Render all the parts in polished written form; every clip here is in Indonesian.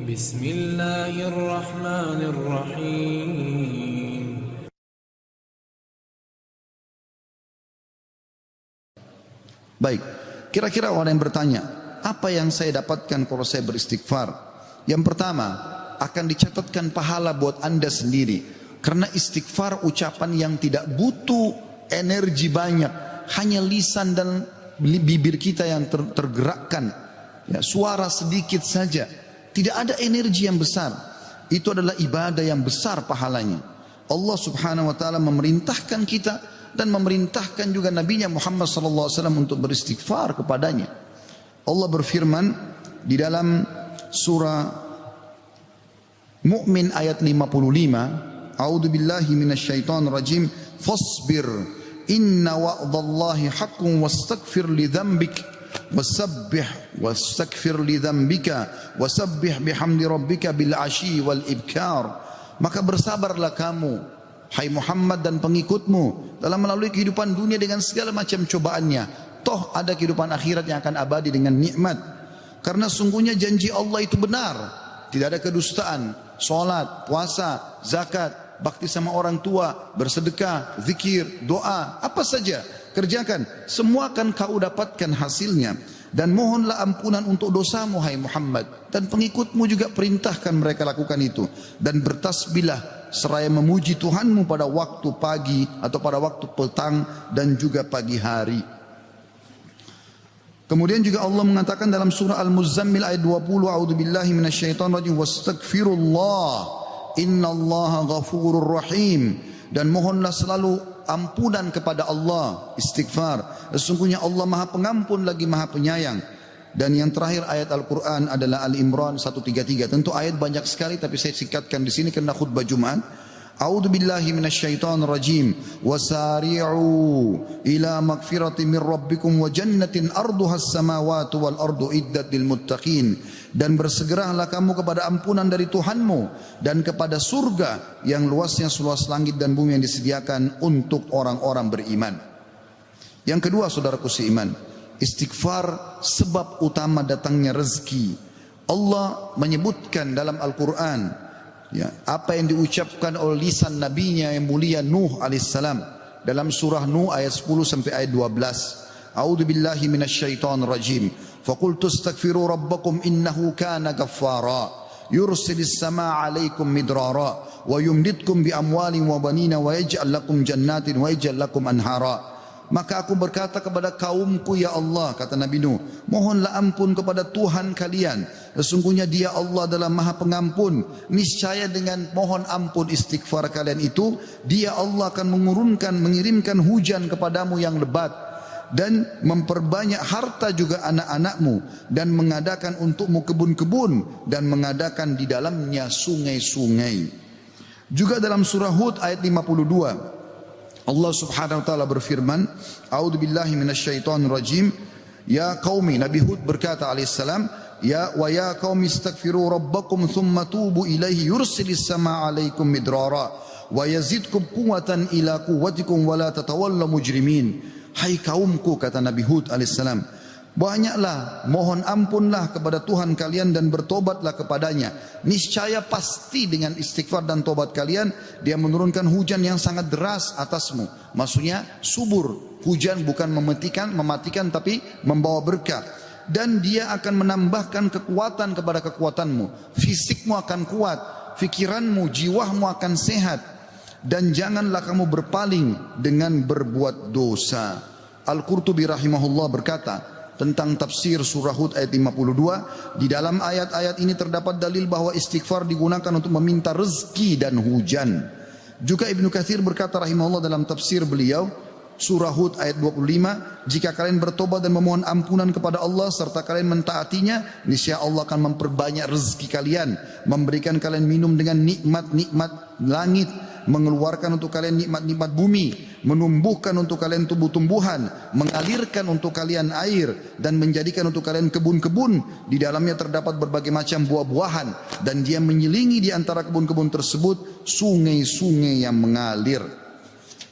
Bismillahirrahmanirrahim. Baik, kira-kira orang yang bertanya, apa yang saya dapatkan kalau saya beristighfar? Yang pertama, akan dicatatkan pahala buat Anda sendiri. Karena istighfar ucapan yang tidak butuh energi banyak, hanya lisan dan bibir kita yang tergerakkan, ya, suara sedikit saja, tidak ada energi yang besar. Itu adalah ibadah yang besar pahalanya. Allah subhanahu wa ta'ala memerintahkan kita dan memerintahkan juga Nabi-Nya Muhammad sallallahu alaihi wasallam untuk beristighfar kepadanya. Allah berfirman di dalam surah Mu'min ayat 55, A'udzu billahi minasyaitonir rajim, fasbir inna wa'dallahi haqqun wastaghfir li dzambik wastaghfir li dzambika wasabbih bihamdi rabbika bil 'ashyi wal ibkar. Maka bersabarlah kamu, hai Muhammad dan pengikutmu, dalam melalui kehidupan dunia dengan segala macam cobaannya. Toh ada kehidupan akhirat yang akan abadi dengan nikmat. Karena sungguhnya janji Allah itu benar. Tidak ada kedustaan. Salat, puasa, zakat, bakti sama orang tua, bersedekah, zikir, doa, apa saja kerjakan, semua akan kau dapatkan hasilnya. Dan mohonlah ampunan untuk dosamu hai Muhammad, dan pengikutmu juga perintahkan mereka lakukan itu. Dan bertasbihlah seraya memuji Tuhanmu pada waktu pagi atau pada waktu petang dan juga pagi hari. Kemudian juga Allah mengatakan dalam surah Al-Muzammil ayat 20, A'udzubillahi minasyaitonir rajim, wastaghfirullah innallaha ghafurur rahim. Dan mohonlah selalu ampunan kepada Allah, istighfar. Sesungguhnya Allah Maha Pengampun lagi Maha Penyayang. Dan yang terakhir ayat Al-Quran adalah Al-Imran 133. Tentu ayat banyak sekali tapi saya singkatkan di sini karena khutbah Jumat. A'udzu billahi minasyaitonir rajim. Wasari'u ila magfirati min rabbikum wa jannatin arduha as-samawati wal ardu iddat lil muttaqin. Dan bersegeralah kamu kepada ampunan dari Tuhanmu dan kepada surga yang luasnya seluas langit dan bumi yang disediakan untuk orang-orang beriman. Yang kedua, saudaraku seiman, istighfar sebab utama datangnya rezeki. Allah menyebutkan dalam Al-Quran, ya, apa yang diucapkan oleh lisan nabinya yang mulia Nuh alaihissalam dalam surah Nuh ayat 10 sampai ayat 12. A'udzu billahi minasyaitonir rajim. Faqultu astaghfiru rabbakum innahu kana ghaffara yursilis samaa 'alaikum midrara wa yumditkum bi amwalin wa banina wa yaj'al lakum jannatin wa yaj'al lakum anhara. Maka aku berkata kepada kaumku, ya Allah, kata Nabi Nuh, mohonlah ampun kepada Tuhan kalian. Sesungguhnya Dia Allah adalah Maha Pengampun. Niscaya dengan mohon ampun istighfar kalian itu, Dia Allah akan mengirimkan hujan kepadamu yang lebat, dan memperbanyak harta juga anak-anakmu, dan mengadakan untukmu kebun-kebun, dan mengadakan di dalamnya sungai-sungai. Juga dalam surah Hud ayat 52, Allah subhanahu wa ta'ala berfirman, A'udzu billahi minasyaitonir rajim, ya qaumi, Nabi Hud berkata alaihissalam, ya qaumi istaghfiru rabbakum thumma tubu ilaihi yursilis samaa 'alaikum midrara wa yazidkum quwwatan ila quwwatikum wa la tatawallaw mujrimin. Hai kaumku, kata Nabi Hud alaihissalam, banyaklah mohon ampunlah kepada Tuhan kalian dan bertobatlah kepadanya. Niscaya pasti dengan istighfar dan tobat kalian, Dia menurunkan hujan yang sangat deras atasmu. Maksudnya subur, hujan bukan mematikan tapi membawa berkah. Dan Dia akan menambahkan kekuatan kepada kekuatanmu. Fisikmu akan kuat, fikiranmu, jiwamu akan sehat. Dan janganlah kamu berpaling dengan berbuat dosa. Al-Qurtubi rahimahullah berkata tentang tafsir surah Hud ayat 52, di dalam ayat-ayat ini terdapat dalil bahwa istighfar digunakan untuk meminta rezeki dan hujan. Juga Ibnu Katsir berkata rahimahullah dalam tafsir beliau surah Hud ayat 25, jika kalian bertobat dan memohon ampunan kepada Allah serta kalian mentaatinya, niscaya Allah akan memperbanyak rezeki kalian, memberikan kalian minum dengan nikmat-nikmat langit, mengeluarkan untuk kalian nikmat-nikmat bumi, menumbuhkan untuk kalian tumbuh-tumbuhan, mengalirkan untuk kalian air, dan menjadikan untuk kalian kebun-kebun. Di dalamnya terdapat berbagai macam buah-buahan, dan Dia menyelingi di antara kebun-kebun tersebut sungai-sungai yang mengalir.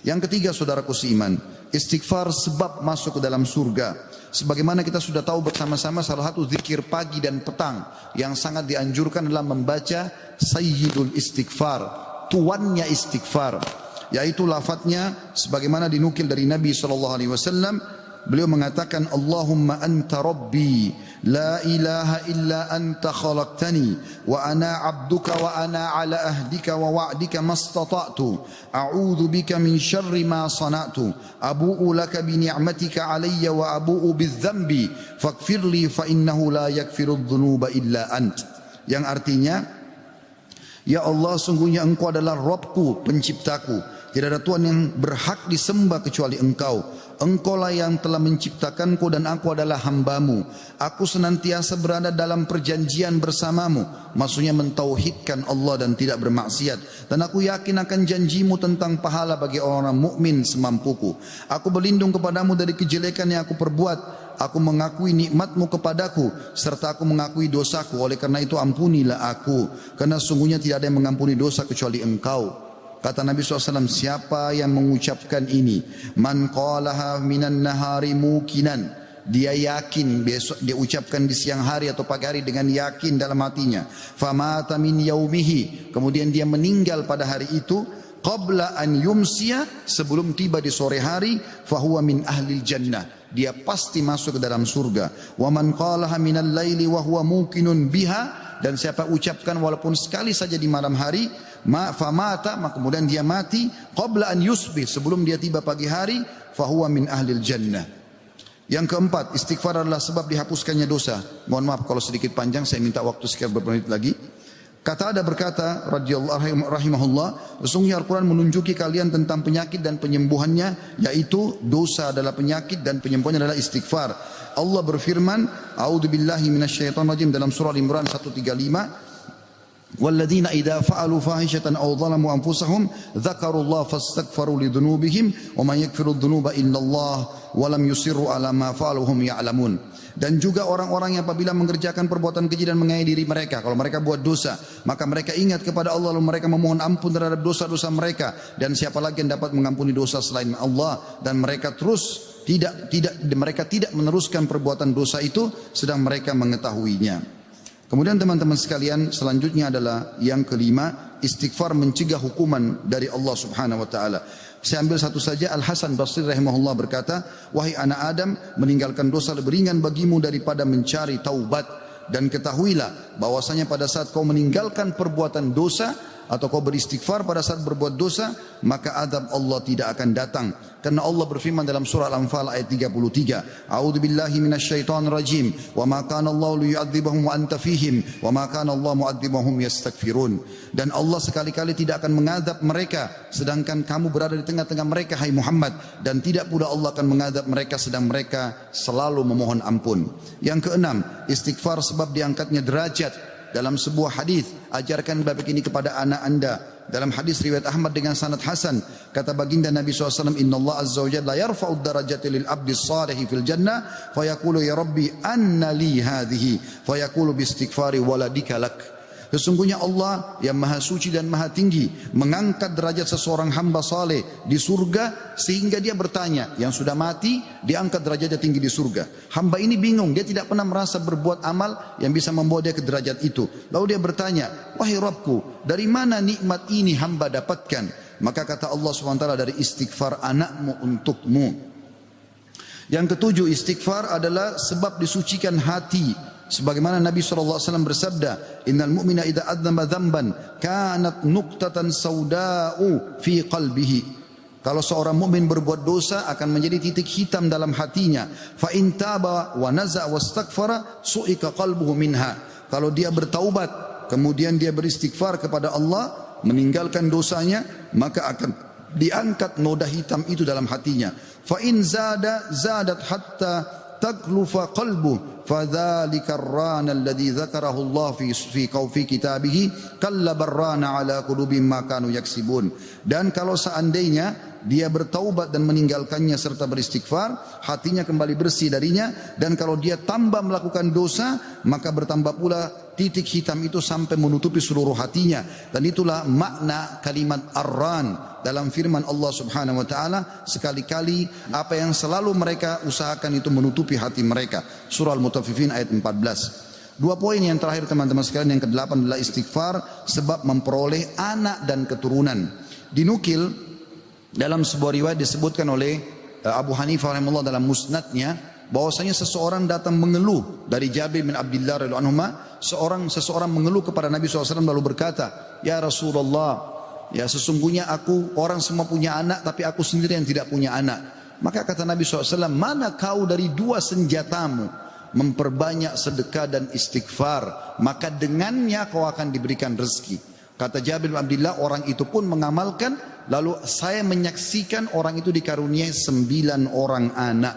Yang ketiga, saudaraku seiman, istighfar sebab masuk ke dalam surga. Sebagaimana kita sudah tahu bersama-sama, salah satu zikir pagi dan petang yang sangat dianjurkan adalah membaca Sayyidul Istighfar, tuannya istighfar, yaitu lafadznya sebagaimana dinukil dari Nabi SAW. Beliau mengatakan, Allahumma anta rabbi, la ilaha illa anta khalaqtani, wa ana abduka wa ana ala ahdika wa wa'dika mastata'tu, a'udhu bika min syarri ma sana'tu, abu'u laka bi ni'matika alayya wa abu'u bidzambi, faghfirli fa innahu la yakfirudz dzunuba illa ant. Yang artinya, ya Allah, sungguhnya Engkau adalah Rabbku, penciptaku. Tidak ada Tuhan yang berhak disembah kecuali Engkau. Engkaulah yang telah menciptakanku dan aku adalah hambamu. Aku senantiasa berada dalam perjanjian bersamamu. Maksudnya mentauhidkan Allah dan tidak bermaksiat. Dan aku yakin akan janjimu tentang pahala bagi orang mukmin semampuku. Aku berlindung kepadamu dari kejelekan yang aku perbuat. Aku mengakui nikmatmu kepadaku, serta aku mengakui dosaku. Oleh karena itu ampunilah aku, karena sungguhnya tidak ada yang mengampuni dosa kecuali Engkau. Kata Nabi SAW, siapa yang mengucapkan ini, man qalaha minan nahari mukinan, dia yakin, besok dia ucapkan di siang hari atau pagi hari dengan yakin dalam hatinya, famata min yaumihi, kemudian dia meninggal pada hari itu, qabla an yumsiya, sebelum tiba di sore hari, fahuwa min ahlil jannah, dia pasti masuk ke dalam surga. Wa man qalaha minal laili wa huwa muqinun biha, dan siapa ucapkan walaupun sekali saja di malam hari, famata, maka kemudian dia mati, qabla an yusbih, sebelum dia tiba pagi hari, fahuwa min ahlil jannah. Yang keempat, istighfar adalah sebab dihapuskannya dosa. Mohon maaf kalau sedikit panjang, saya minta waktu sekitar beberapa menit lagi. Kata ada berkata radhiyallahu rahimahullah, sesungguhnya Al-Quran menunjuki kalian tentang penyakit dan penyembuhannya, yaitu dosa adalah penyakit dan penyembuhannya adalah istighfar. Allah berfirman, a'udzubillahi minasyaitonirrajim, dalam surah Al-Imran 135, وَالَّذِينَ إِذَا فَعَلُوا فَاحِشَةً أَوْ ظَلَمُوا أَنفُسَهُمْ ذَكَرُوا اللَّهَ فَاسْتَغْفَرُوا لِذُنُوبِهِمْ وَمَنْ يَغْفِرُ الذُّنُوبَ إِلَّا اللَّهُ وَلَمْ يُصِرُّوا عَلَى مَا فَعَلُوا وَهُمْ يَعْلَمُونَ. Dan juga orang-orang yang apabila mengerjakan perbuatan keji dan menganiaya diri mereka, kalau mereka buat dosa, maka mereka ingat kepada Allah lalu mereka memohon ampun terhadap dosa-dosa mereka, dan siapa lagi yang dapat mengampuni dosa selain Allah, dan mereka terus mereka tidak meneruskan perbuatan dosa itu sedang mereka mengetahuinya. Kemudian teman-teman sekalian, selanjutnya adalah yang kelima, istighfar mencegah hukuman dari Allah Subhanahu wa taala. Saya ambil satu saja. Al-Hasan Basri rahimahullah berkata, wahai anak Adam, meninggalkan dosa lebih ringan bagimu daripada mencari taubat, dan ketahuilah bahwasanya pada saat kau meninggalkan perbuatan dosa atau kau beristighfar pada saat berbuat dosa, maka azab Allah tidak akan datang. Karena Allah berfirman dalam surah Al-Anfal ayat 33, A'udzubillahi minasyaitonirrajim, wa ma kana Allahu liyu'adzibahum wa anta fihim, wa ma kana Allah mu'adzibahum yastaghfirun. Dan Allah sekali-kali tidak akan mengadab mereka sedangkan kamu berada di tengah-tengah mereka, hai Muhammad, dan tidak pula Allah akan mengadab mereka sedang mereka selalu memohon ampun. Yang keenam, istighfar sebab diangkatnya derajat. Dalam sebuah hadis, ajarkan bab ini kepada anak anda. Dalam hadis riwayat Ahmad dengan sanad hasan, kata baginda Nabi SAW, Inna Allah Azza wa Jalla yarfa'ud darajati lil abdi salihi fil jannah, fayaqulu ya Rabbi anna li hadhihi, fayaqulu bistighfari waladika lak. Sesungguhnya Allah yang maha suci dan maha tinggi mengangkat derajat seseorang hamba saleh di surga, sehingga dia bertanya, yang sudah mati diangkat derajatnya tinggi di surga. Hamba ini bingung, dia tidak pernah merasa berbuat amal yang bisa membawa dia ke derajat itu. Lalu dia bertanya, wahai Rabbku, dari mana nikmat ini hamba dapatkan? Maka kata Allah SWT, dari istighfar anakmu untukmu. Yang ketujuh, istighfar adalah sebab disucikan hati. Sebagaimana Nabi SAW bersabda, Innal mu'mina idha adzamba dzamban kanat nuqtatan sauda'u fi qalbihi. Kalau seorang mukmin berbuat dosa akan menjadi titik hitam dalam hatinya. Fa in taba wa naza wastaghfara su'ika qalbuhu minha. Kalau dia bertaubat kemudian dia beristighfar kepada Allah, meninggalkan dosanya, maka akan diangkat noda hitam itu dalam hatinya. Fa in zadat hatta taglufa qalbuhu fadzalika ar-rana alladhi dzakarahu Allah fi kitabihi kalla barrana ala qulubihim ma kanu yaksibun. Dan kalau seandainya dia bertaubat dan meninggalkannya serta beristighfar, hatinya kembali bersih darinya, dan kalau dia tambah melakukan dosa, maka bertambah pula titik hitam itu sampai menutupi seluruh hatinya. Dan itulah makna kalimat ar-ran, dalam firman Allah Subhanahu wa taala, sekali-kali apa yang selalu mereka usahakan itu menutupi hati mereka. Surah Al-Mutaffifin ayat 14. Dua poin yang terakhir teman-teman sekalian, yang ke-8 adalah istighfar sebab memperoleh anak dan keturunan. Dinukil dalam sebuah riwayat disebutkan oleh Abu Hanifah rahimahullah dalam musnadnya, bahwasanya seseorang datang mengeluh dari Jabir bin Abdullah radhiyallahu anhu, seseorang mengeluh kepada Nabi SAW lalu berkata, "Ya Rasulullah, ya sesungguhnya aku, orang semua punya anak tapi aku sendiri yang tidak punya anak." Maka kata Nabi SAW, "Mana kau dari dua senjatamu? Memperbanyak sedekah dan istighfar, maka dengannya kau akan diberikan rezeki." Kata Jabir bin Abdullah, orang itu pun mengamalkan, lalu saya menyaksikan orang itu dikaruniai 9 orang anak,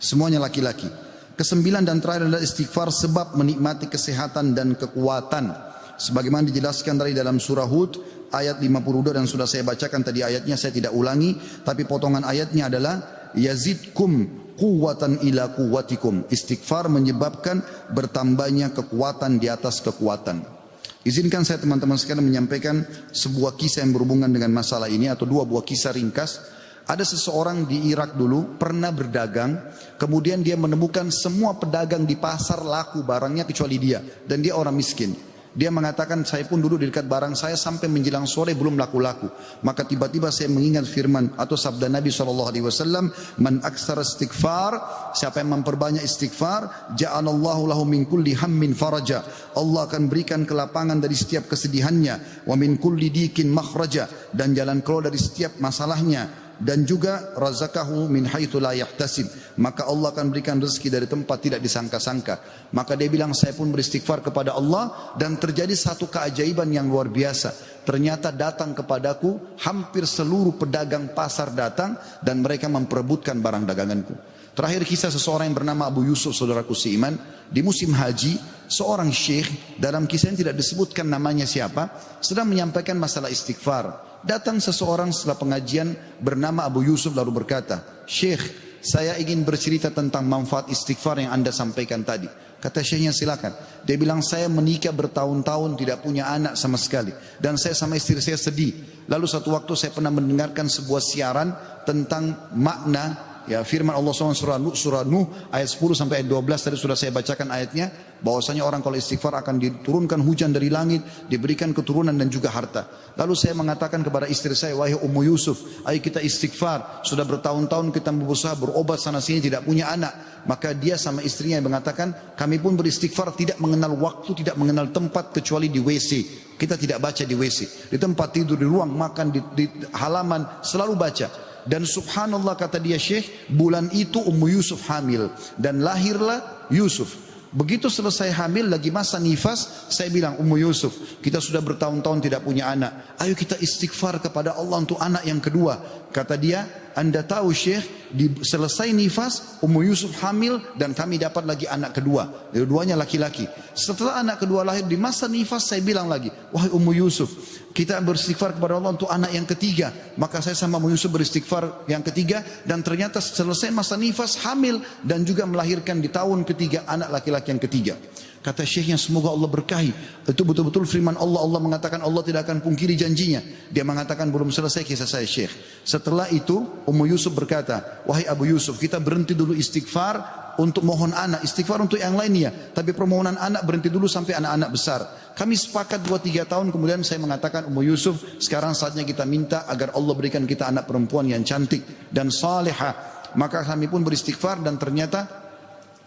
semuanya laki-laki. Kesembilan dan terakhir adalah istighfar sebab menikmati kesehatan dan kekuatan, sebagaimana dijelaskan dari dalam surah Hud ayat 52, dan sudah saya bacakan tadi ayatnya, saya tidak ulangi, tapi potongan ayatnya adalah yazidkum quwwatan ila quwwatikum. Istighfar menyebabkan bertambahnya kekuatan di atas kekuatan. Izinkan saya teman-teman sekalian menyampaikan sebuah kisah yang berhubungan dengan masalah ini, atau dua buah kisah ringkas. Ada seseorang di Irak dulu pernah berdagang, kemudian dia menemukan semua pedagang di pasar laku barangnya kecuali dia, dan dia orang miskin. Dia mengatakan, saya pun dulu di dekat barang saya sampai menjelang sore belum laku-laku. Maka tiba-tiba saya mengingat firman atau sabda Nabi SAW, "Man aktsara istighfar," siapa yang memperbanyak istighfar, "Ja'alallahu lahu min kulli hammin faraja." Allah akan berikan kelapangan dari setiap kesedihannya, "Wa min kulli dikin makhraja," dan jalan keluar dari setiap masalahnya. Dan juga razaqahu min haitsu la yahtasib, maka Allah akan berikan rezeki dari tempat tidak disangka-sangka. Maka dia bilang, saya pun beristighfar kepada Allah, dan terjadi satu keajaiban yang luar biasa. Ternyata datang kepadaku hampir seluruh pedagang pasar datang, dan mereka memperebutkan barang daganganku. Terakhir kisah seseorang yang bernama Abu Yusuf, saudaraku seiman, di musim haji, seorang syekh, dalam kisah yang tidak disebutkan namanya siapa, sedang menyampaikan masalah istighfar. Datang seseorang setelah pengajian bernama Abu Yusuf lalu berkata, "Syekh, saya ingin bercerita tentang manfaat istighfar yang Anda sampaikan tadi." Kata syekhnya, silakan. Dia bilang, saya menikah bertahun-tahun tidak punya anak sama sekali, dan saya sama istri saya sedih. Lalu satu waktu saya pernah mendengarkan sebuah siaran tentang makna ya firman Allah SWT surah Nuh ayat 10 sampai ayat 12, tadi sudah saya bacakan ayatnya, bahwasanya orang kalau istighfar akan diturunkan hujan dari langit, diberikan keturunan dan juga harta. Lalu saya mengatakan kepada istri saya, "Wahai Ummu Yusuf, ayo kita istighfar, sudah bertahun-tahun kita berusaha berobat sana sini tidak punya anak." Maka dia sama istrinya yang mengatakan, "Kami pun beristighfar tidak mengenal waktu, tidak mengenal tempat kecuali di WC. Kita tidak baca di WC, di tempat tidur, di ruang makan, di halaman, selalu baca." Dan subhanallah, kata dia, "Syekh, bulan itu Ummu Yusuf hamil dan lahirlah Yusuf. Begitu selesai hamil lagi masa nifas, saya bilang, Ummu Yusuf, kita sudah bertahun-tahun tidak punya anak. Ayo kita istighfar kepada Allah untuk anak yang kedua." Kata dia, "Anda tahu Syekh, selesai nifas Ummu Yusuf hamil dan kami dapat lagi anak kedua. Dua-duanya laki-laki. Setelah anak kedua lahir di masa nifas, saya bilang lagi, wahai Ummu Yusuf, kita beristighfar kepada Allah untuk anak yang ketiga." Maka saya sama Ummu Yusuf beristighfar yang ketiga, dan ternyata selesai masa nifas hamil dan juga melahirkan di tahun ketiga anak laki-laki yang ketiga. Kata syekhnya, semoga Allah berkahi. Itu betul-betul firman Allah. Allah mengatakan Allah tidak akan pungkiri janjinya. Dia mengatakan, belum selesai kisah saya Syekh. Setelah itu Ummu Yusuf berkata, "Wahai Abu Yusuf, kita berhenti dulu istighfar untuk mohon anak, istighfar untuk yang lainnya, tapi permohonan anak berhenti dulu sampai anak-anak besar." Kami sepakat 2-3 tahun kemudian saya mengatakan, "Ummu Yusuf, sekarang saatnya kita minta agar Allah berikan kita anak perempuan yang cantik dan salihah." Maka kami pun beristighfar, dan ternyata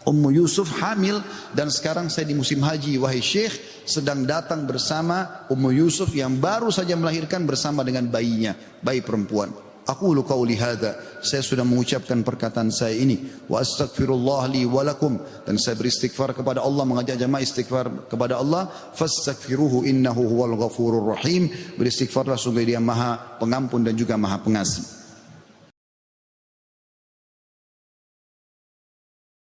Ummu Yusuf hamil, dan sekarang saya di musim haji, wahai Syekh, sedang datang bersama Ummu Yusuf yang baru saja melahirkan bersama dengan bayinya, bayi perempuan. Aqulu qauli hadza, saya sudah mengucapkan perkataan saya ini, wa astaghfirullah li wa lakum, dan saya beristighfar kepada Allah, mengajak jamaah istighfar kepada Allah, fastaghfiruhu innahu huwal ghafurur rahim, beristighfarlah sungguh Dia Maha Pengampun dan juga Maha Pengasih.